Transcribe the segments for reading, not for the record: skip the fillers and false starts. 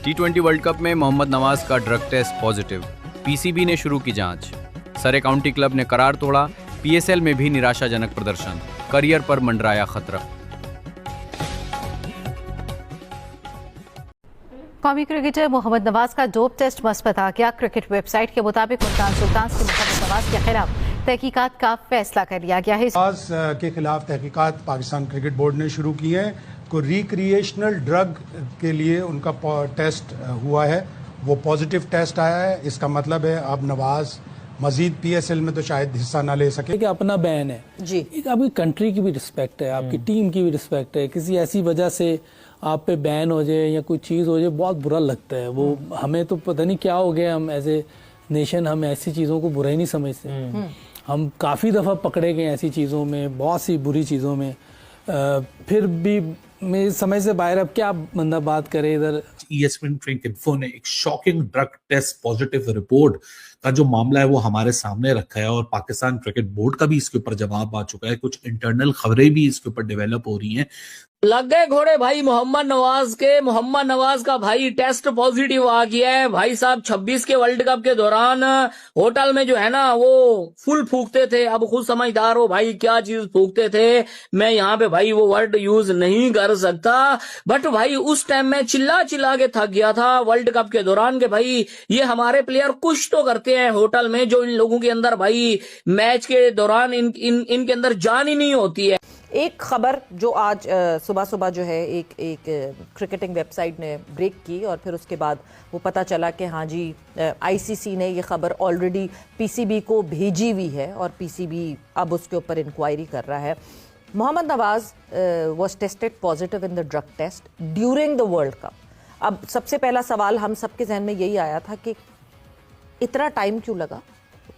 T20 world cup में मोहम्मद नवाज का drug test positive, PCB ने शुरू की जांच। सरे काउंटी क्लब ने करार तोड़ा, पीएसएल में भी निराशाजनक प्रदर्शन, करियर पर मंडराया खतरा। कौमी क्रिकेटर मोहम्मद नवाज का डोप टेस्ट मस्बत आ गया। क्रिकेट वेबसाइट के मुताबिक मुल्तान सुल्तान्स के मोहम्मद नवाज के खिलाफ तहकीकात का फैसला कर लिया गया है। नवाज के खिलाफ तहकीकात पाकिस्तान क्रिकेट बोर्ड ने शुरू की है। को रिक्रिएशनल ड्रग के लिए उनका टेस्ट हुआ है, वो पॉजिटिव टेस्ट आया है। इसका मतलब है अब नवाज मजीद पीएसएल में तो शायद हिस्सा ना ले सके। कि अपना बैन है जी, एक आपकी कंट्री की भी रिस्पेक्ट है, आपकी टीम की भी रिस्पेक्ट है। किसी ऐसी वजह से आप पे बैन हो जाए या कोई चीज़ हो जाए, बहुत बुरा लगता है। वो हमें तो पता नहीं क्या हो गया, हम एज ए नेशन हम ऐसी चीज़ों को बुरा ही नहीं समझते। हम काफ़ी दफ़ा पकड़े गए ऐसी चीज़ों में, बहुत सी बुरी चीज़ों में, फिर भी मेरी समझ से बाहर। अब क्या बंदा बात करे इधर। ESPN Cricinfo ने एक shocking drug test positive report का जो मामला है वो हमारे सामने रखा है और पाकिस्तान क्रिकेट बोर्ड का भी इसके ऊपर जवाब आ चुका है। कुछ इंटरनल खबरें भी इसके ऊपर डेवलप हो रही हैं। लग गए घोड़े भाई मोहम्मद नवाज के। मोहम्मद नवाज का भाई टेस्ट पॉजिटिव आ गया है। भाई साहब 26 के वर्ल्ड कप के दौरान होटल में जो है ना वो फुल फूकते थे। अब खुद समझदार हो भाई क्या चीज फूकते थे। मैं यहाँ पे भाई वो वर्ड यूज नहीं कर सकता, बट भाई उस टाइम में चिल्ला चिल्ला के थक गया था वर्ल्ड कप के दौरान के भाई ये हमारे प्लेयर कुछ तो करते हैं होटल में, जो इन लोगों के अंदर भाई मैच के दौरान इनके अंदर जान ही नहीं होती है। एक खबर जो आज सुबह सुबह जो है एक क्रिकेटिंग वेबसाइट ने ब्रेक की और फिर उसके बाद वो पता चला कि हाँ जी आईसीसी ने ये खबर ऑलरेडी पीसीबी को भेजी हुई है और पीसीबी अब उसके ऊपर इंक्वायरी कर रहा है। Mohammad Nawaz was tested positive in the drug test during the world cup. अब सबसे पहला सवाल हम सबके जहन में यही आया था कि इतना टाइम क्यों लगा,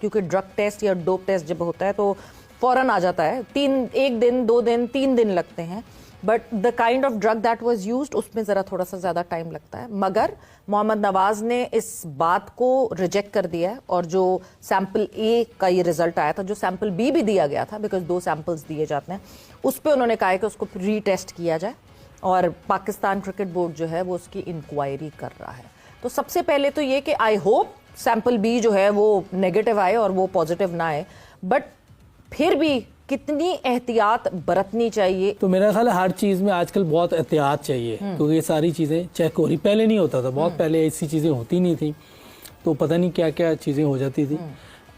क्योंकि ड्रग टेस्ट या डोप टेस्ट जब होता है तो फौरन आ जाता है। 1 दिन 2 दिन 3 दिन लगते हैं, but the kind of drug that was used उसमें ज़रा थोड़ा सा ज़्यादा टाइम लगता है। मगर मोहम्मद नवाज ने इस बात को रिजेक्ट कर दिया है और जो सैंपल ए का ये रिजल्ट आया था, जो सैंपल बी भी दिया गया था, बिकॉज 2 सैंपल्स दिए जाते हैं, उस पर उन्होंने कहा है कि उसको रीटेस्ट किया जाए और पाकिस्तान क्रिकेट बोर्ड जो है वो उसकी इंक्वायरी कर रहा है। तो सबसे पहले तो ये कि आई होप सैंपल बी जो है वो नेगेटिव आए और वो पॉजिटिव ना आए, बट फिर भी कितनी एहतियात बरतनी चाहिए। तो मेरा ख्याल है हर चीज़ में आजकल बहुत एहतियात चाहिए, क्योंकि ये सारी चीज़ें चेक हो रही। पहले नहीं होता था, बहुत पहले ऐसी चीज़ें होती नहीं थी, तो पता नहीं क्या क्या चीज़ें हो जाती थी।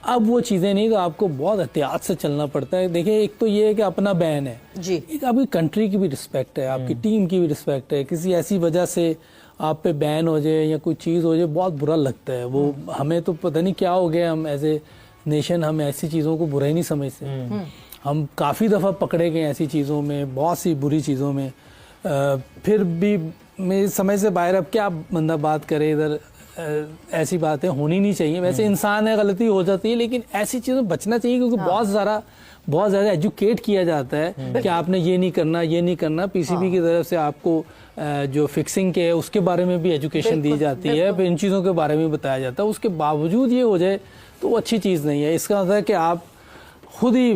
अब वो चीज़ें नहीं, तो आपको बहुत एहतियात से चलना पड़ता है। देखिए एक तो ये है कि अपना बैन है जी, एक आपकी कंट्री की भी रिस्पेक्ट है, आपकी टीम की भी रिस्पेक्ट है। किसी ऐसी वजह से आप पे बैन हो जाए या कोई चीज़ हो जाए, बहुत बुरा लगता है। वो हमें तो पता नहीं क्या हो गया, हम एज ए नेशन हम ऐसी चीज़ों को बुरा ही नहीं समझते। हम काफ़ी दफ़ा पकड़े गए ऐसी चीज़ों में, बहुत सी बुरी चीज़ों में, फिर भी मेरी समझ से बाहर। अब क्या बंदा बात करे इधर। ऐसी बातें होनी नहीं चाहिए। वैसे इंसान है, गलती हो जाती है, लेकिन ऐसी चीज़ों में बचना चाहिए, क्योंकि बहुत ज़्यादा एजुकेट किया जाता है कि आपने ये नहीं करना, ये नहीं करना। पीसीबी की तरफ से आपको जो फिक्सिंग के है उसके बारे में भी एजुकेशन दी जाती है, फिर इन चीज़ों के बारे में बताया जाता है। उसके बावजूद ये हो जाए तो वो अच्छी चीज़ नहीं है। इसका मतलब है कि आप खुद ही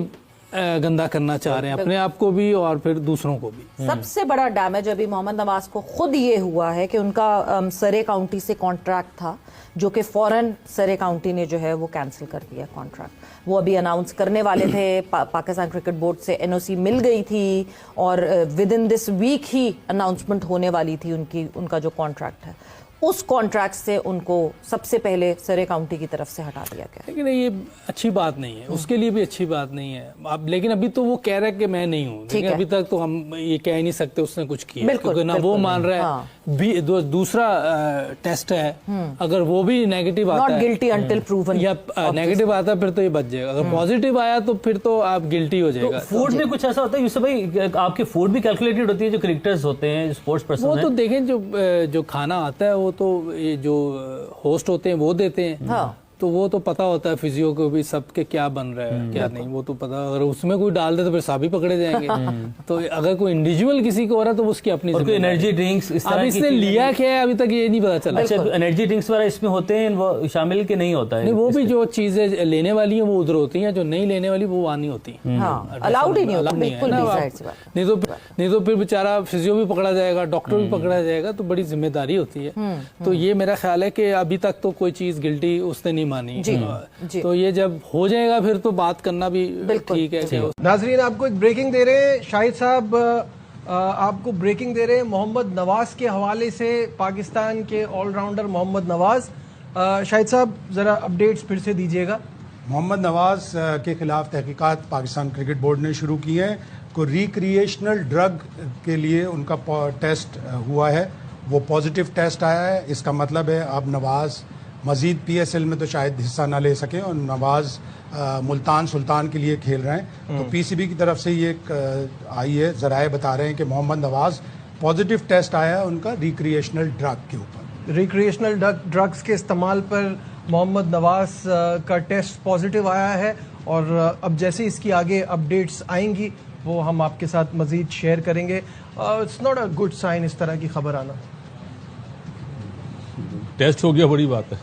गंदा करना चाह रहे हैं अपने आप को भी और फिर दूसरों को भी। सबसे बड़ा डैमेज अभी मोहम्मद नवाज को खुद ये हुआ है कि उनका सरे काउंटी से कॉन्ट्रैक्ट था, जो कि फौरन सरे काउंटी ने जो है वो कैंसिल कर दिया कॉन्ट्रैक्ट। वो अभी अनाउंस करने वाले थे, पाकिस्तान क्रिकेट बोर्ड से एनओसी मिल गई थी और विद इन दिस वीक ही अनाउंसमेंट होने वाली थी उनका जो कॉन्ट्रैक्ट है। उस कॉन्ट्रैक्ट से उनको सबसे पहले सरे काउंटी की तरफ से हटा दिया गया। लेकिन ये अच्छी बात नहीं है, उसके लिए भी अच्छी बात नहीं है। अब लेकिन अभी तो वो कह रहा है कि मैं नहीं हूँ, लेकिन अभी तक तो हम ये कह नहीं सकते उसने कुछ किया, क्योंकि ना वो मान रहा है। दूसरा टेस्ट है, अगर वो भी नेगेटिव आता है, नॉट गिल्टी अंटिल प्रूवन, या नेगेटिव आता है फिर तो ये बच जाएगा। अगर पॉजिटिव आया तो फिर तो आप गिल्टी हो जाएगा। फूड में कुछ ऐसा होता है यूसुफ भाई, आपकी फूड भी कैलकुलेटेड होती है जो क्रिकेटर्स होते हैं, स्पोर्ट्स पर्सन वो तो देखें जो खाना आता है वो तो ये जो होस्ट होते हैं वो देते हैं। तो वो तो पता होता है फिजियो को भी सबके क्या बन रहा है क्या नहीं, वो तो पता। अगर उसमें कोई डाल दे तो फिर सभी पकड़े जाएंगे। तो अगर कोई इंडिविजुअल किसी को हो रहा है तो उसकी अपनी और कोई एनर्जी ड्रिंक्स इस तरह अब इसने लिया क्या है अभी तक ये नहीं पता चला। अच्छा, एनर्जी ड्रिंक्स वगैरह इसमें होते हैं, वो शामिल के नहीं होता है? नहीं, वो भी जो चीजें लेने वाली हैं वो उधर होती हैं, जो नहीं लेने वाली वो वहाँ नहीं होती। हाँ, अलाउड ही नहीं होता बिल्कुल भी, जाहिर सी बात है। नहीं तो फिर बेचारा फिजियो भी पकड़ा जाएगा, डॉक्टर भी पकड़ा जाएगा, तो बड़ी जिम्मेदारी होती है। तो ये मेरा ख्याल है कि अभी तक तो कोई चीज गिल्टी उसने नहीं मानी। जी। तो ये जब हो जाएगा फिर तो बात करना भी ठीक है। नाजरीन, आपको एक ब्रेकिंग दे रहे हैं, शाहिद साहब आपको ब्रेकिंग दे रहे हैं मोहम्मद नवाज के हवाले से, पाकिस्तान के ऑलराउंडर मोहम्मद नवाज। शाहिद साहब जरा अपडेट्स फिर से दीजिएगा। मोहम्मद नवाज के खिलाफ तहकीकात पाकिस्तान क्रिकेट बोर्ड ने शुरू की है। को रिक्रिएशनल ड्रग के लिए उनका टेस्ट हुआ है, वो पॉजिटिव टेस्ट आया है। इसका मतलब है अब नवाज मजीद PSL में तो शायद हिस्सा ना ले सके और नवाज मुल्तान सुल्तान के लिए खेल रहे हैं। तो PCB की तरफ से ये आई है, जराए बता रहे हैं कि मोहम्मद नवाज पॉजिटिव टेस्ट आया है उनका रिक्रिएशनल ड्रग के ऊपर। रिक्रिएशनल ड्रग्स के इस्तेमाल पर मोहम्मद नवाज का टेस्ट पॉजिटिव आया है और अब जैसे इसकी आगे अपडेट्स आएंगी वो हम आपके साथ मजीद शेयर करेंगे। It's not a good sign इस तरह की खबर आना। टेस्ट हो गया, बड़ी बात है।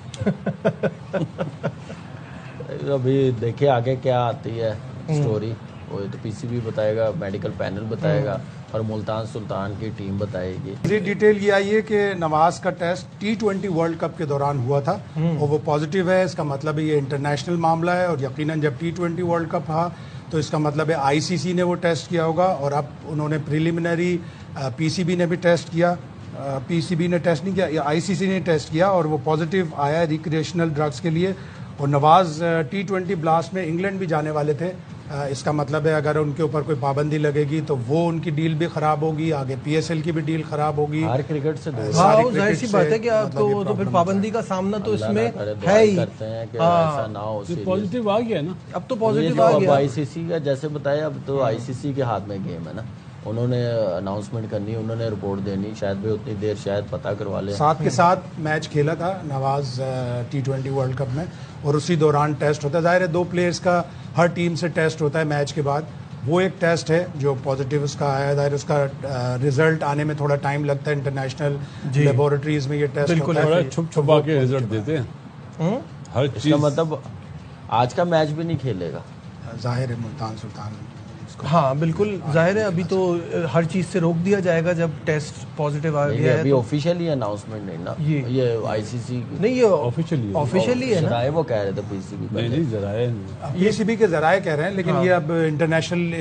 अभी देखिए आगे क्या आती है स्टोरी, वो तो PCB बताएगा, मेडिकल पैनल बताएगा और मुल्तान सुल्तान की टीम बताएगी। ये डिटेल ये आई है कि नवाज का टेस्ट T20 वर्ल्ड कप के दौरान हुआ था और वो पॉजिटिव है। इसका मतलब है ये इंटरनेशनल मामला है और यकीनन जब T20 वर्ल्ड कप था तो इसका मतलब है ICC ने वो टेस्ट किया होगा और अब उन्होंने प्रिलिमिनरी PCB ने भी टेस्ट किया। PCB ने टेस्ट नहीं किया, ICC ने टेस्ट किया और वो पॉजिटिव आया रिक्रिएशनल ड्रग्स के लिए। और नवाज T20 ब्लास्ट में इंग्लैंड भी जाने वाले थे। इसका मतलब है अगर उनके ऊपर कोई पाबंदी लगेगी तो वो उनकी डील भी खराब होगी, आगे PSL की भी डील खराब होगी। हर क्रिकेट से जाहिर सी बात है कि आपको तो फिर पाबंदी का सामना तो इसमें है ही। करते हैं कि ऐसा ना हो। पॉजिटिव आ गया ना, अब तो पॉजिटिव आ गया। ICC का जैसे बताया, अब तो ICC के हाथ में गेम है ना, उन्होंने अनाउंसमेंट करनी, उन्होंने रिपोर्ट देनी, शायद भी उतनी देर शायद पता करवा ले। साथ के साथ मैच खेला था नवाज T20 वर्ल्ड कप में और उसी दौरान टेस्ट होता है। जाहिर है 2 प्लेयर्स का हर टीम से टेस्ट होता है मैच के बाद। वो एक टेस्ट है जो पॉजिटिव उसका आया, जाहिर उसका रिजल्ट आने में थोड़ा टाइम लगता है। इंटरनेशनल लेबोरेटरीज में ये टेस्ट होता है, छुप छुपा के रिजल्ट देते हैं हर चीज। इसका मतलब आज का मैच भी नहीं खेलेगा, जाहिर है मुल्तान सुल्तान। हाँ बिल्कुल जाहिर है, अभी तो हर चीज से रोक दिया जाएगा जब टेस्ट पॉजिटिव आ गया है। अभी ऑफिशियली अनाउंसमेंट नहीं ना, ये ICC नहीं, ये ऑफिशियली है ना, जराए वो कह रहे थे PCB नहीं जराए PCB के जराए कह रहे हैं, लेकिन ये अब इंटरनेशनल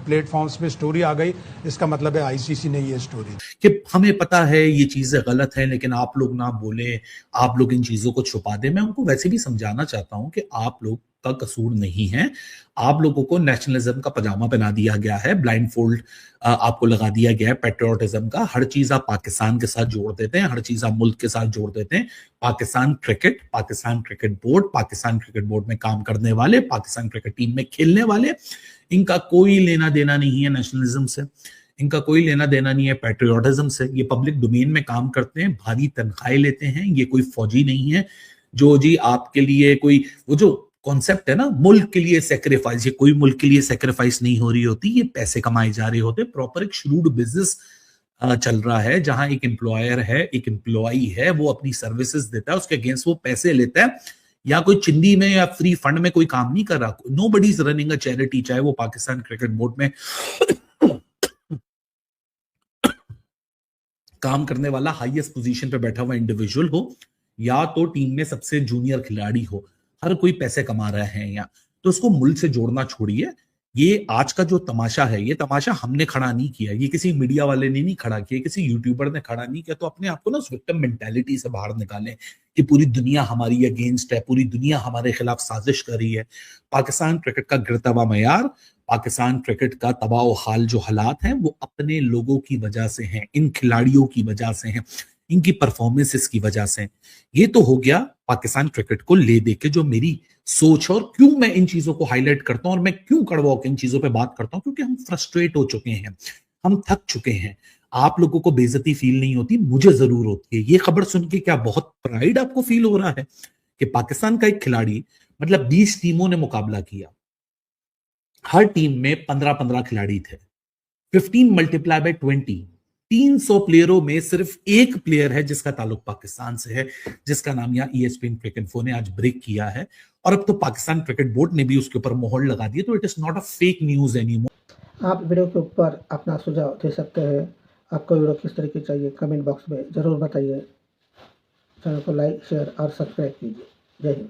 प्लेटफॉर्म्स पे स्टोरी आ गई। इसका मतलब है ICC ने ये स्टोरी कि हमें पता है ये चीजें गलत हैं लेकिन आप लोग ना बोले, आप लोग इन चीजों को छुपा दें। मैं उनको वैसे भी समझाना चाहता हूं कि आप लोग का कसूर नहीं है। आप लोगों को नेशनलिज्म का पजामा पहना दिया गया है, ब्लाइंड फोल्ड आपको लगा दिया गया है पैट्रियोटिज्म का। हर चीज आप पाकिस्तान के साथ जोड़ देते हैं, हर चीज आप मुल्क के साथ जोड़ देते हैं। Pakistan cricket board, Pakistan cricket board में काम करने वाले, पाकिस्तान क्रिकेट टीम में खेलने वाले, इनका कोई लेना देना नहीं है नेशनलिज्म से, इनका कोई लेना देना नहीं है पैट्रियोटिज्म से। ये पब्लिक डोमेन में काम करते हैं, भारी तनख्वाहें लेते हैं। ये कोई फौजी नहीं है जो जी आपके लिए कोई, वो जो कॉन्सेप्ट है ना मुल्क के लिए सेक्रीफाइस, ये कोई मुल्क के लिए सेक्रीफाइस नहीं हो रही होती, ये पैसे कमाए जा रहे होते। प्रॉपर एक श्रूड बिजनेस चल रहा है जहां एक एम्प्लॉयर है, एक एम्प्लॉई है, वो अपनी सर्विसेज देता है, उसके अगेंस्ट वो पैसे लेता है। या कोई चिंदी में या फ्री फंड में कोई काम नहीं कर रहा। Nobody is running a charity, चाहे वो पाकिस्तान क्रिकेट बोर्ड में काम करने वाला हाईएस्ट पोजीशन पे बैठा हुआ इंडिविजुअल हो या तो टीम में सबसे जूनियर खिलाड़ी हो, हर कोई पैसे कमा रहा है यहाँ। तो उसको मुल्क से जोड़ना छोड़िए। ये आज का जो तमाशा है, ये तमाशा हमने खड़ा नहीं किया, ये किसी मीडिया वाले ने नहीं खड़ा किया, किसी यूट्यूबर ने खड़ा नहीं किया। तो अपने आप को ना उस विक्टिम मेंटालिटी से बाहर निकालें कि पूरी दुनिया हमारी अगेंस्ट है, पूरी दुनिया हमारे खिलाफ साजिश कर रही है। पाकिस्तान क्रिकेट का गिरता हुआ मयार, पाकिस्तान क्रिकेट का तबाह हाल जो हालात हैं वो अपने लोगों की वजह से हैं, इन खिलाड़ियों की वजह से हैं, इनकी परफॉर्मेंसेस की वजह से। ये तो हो गया पाकिस्तान क्रिकेट को ले दे के जो मेरी सोच है, और क्यों मैं इन चीजों को हाईलाइट करता हूं और मैं क्यों कड़वा होकर इन चीजों पे बात करता हूं, क्योंकि हम फ्रस्ट्रेट हो चुके हैं, हम थक चुके हैं। आप लोगों को बेइज्जती फील नहीं होती, मुझे जरूर होती है। ये खबर सुन के क्या बहुत प्राइड आपको फील हो रहा है कि पाकिस्तान का एक खिलाड़ी, मतलब 20 टीमों ने मुकाबला किया, हर टीम में 15-15 खिलाड़ी थे, 15 मल्टीप्लाई बाय 20, 300 प्लेयरों में सिर्फ एक प्लेयर है जिसका ताल्लुक पाकिस्तान से है, जिसका नाम यहाँ ESPN क्रिकइंफो ने आज ब्रेक किया है। और अब तो पाकिस्तान क्रिकेट बोर्ड ने भी उसके ऊपर मोहर लगा दी है, तो it is not a fake news anymore. आप वीडियो के ऊपर अपना सुझाव दे सकते हैं। आपको वीडियो किस तरह की चाहिए कमेंट बॉक्स में ज़रूर बताइए। चैनल को लाइक, शेयर और सब्सक्राइब कीजिए। जय हिंद।